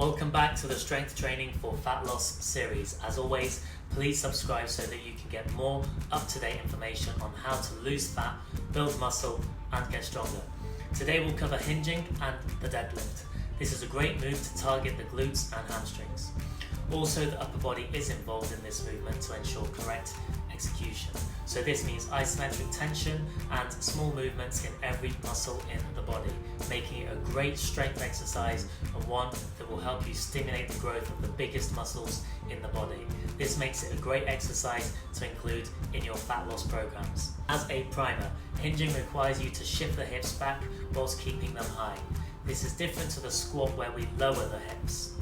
Welcome back to the Strength Training for Fat Loss series. As always, please subscribe so that you can get more up-to-date information on how to lose fat, build muscle and get stronger. Today we'll cover hinging and the deadlift. This is a great move to target the glutes and hamstrings. Also, the upper body is involved in this movement to ensure correct execution. So this means isometric tension and small movements in every muscle in the body, making it a great strength exercise and one that will help you stimulate the growth of the biggest muscles in the body. This makes it a great exercise to include in your fat loss programs. As a primer, hinging requires you to shift the hips back whilst keeping them high. This is different to the squat where we lower the hips.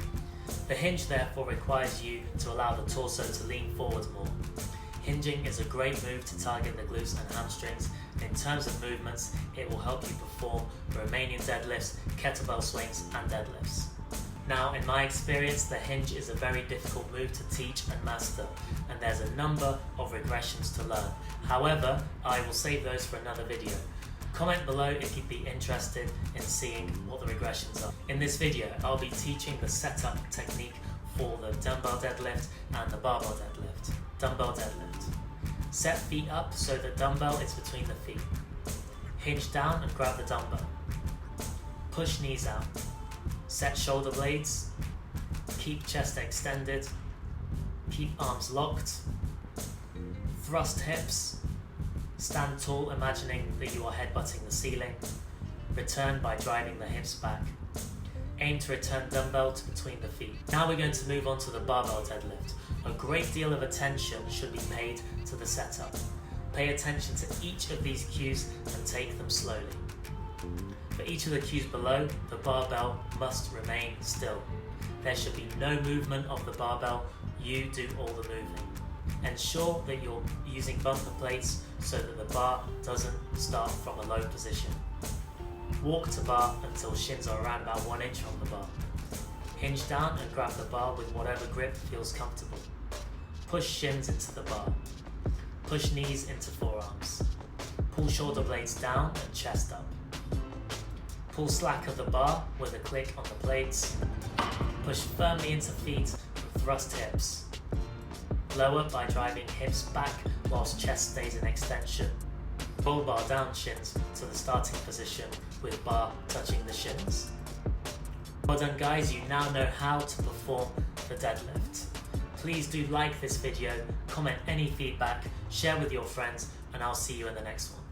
The hinge therefore requires you to allow the torso to lean forward more. Hinging is a great move to target the glutes and hamstrings. In terms of movements, it will help you perform Romanian deadlifts, kettlebell swings and deadlifts. Now, in my experience, the hinge is a very difficult move to teach and master, and there's a number of regressions to learn. However, I will save those for another video. Comment below if you'd be interested in seeing what the regressions are. In this video, I'll be teaching the setup technique for the dumbbell deadlift and the barbell deadlift. Dumbbell deadlift. Set feet up so the dumbbell is between the feet. Hinge down and grab the dumbbell. Push knees out. Set shoulder blades. Keep chest extended. Keep arms locked. Thrust hips. Stand tall, imagining that you are headbutting the ceiling. Return by driving the hips back. Aim to return dumbbell to between the feet. Now we're going to move on to the barbell deadlift. A great deal of attention should be paid to the setup. Pay attention to each of these cues and take them slowly. For each of the cues below, the barbell must remain still. There should be no movement of the barbell, you do all the moving. Ensure that you're using bumper plates so that the bar doesn't start from a low position. Walk to bar until shins are around about 1 inch from the bar. Hinge down and grab the bar with whatever grip feels comfortable. Push shins into the bar. Push knees into forearms. Pull shoulder blades down and chest up. Pull slack of the bar with a click on the plates. Push firmly into feet with thrust hips. Lower by driving hips back whilst chest stays in extension. Pull bar down shins to the starting position with bar touching the shins. Well done guys, you now know how to perform the deadlift. Please do like this video, comment any feedback, share with your friends, and I'll see you in the next one.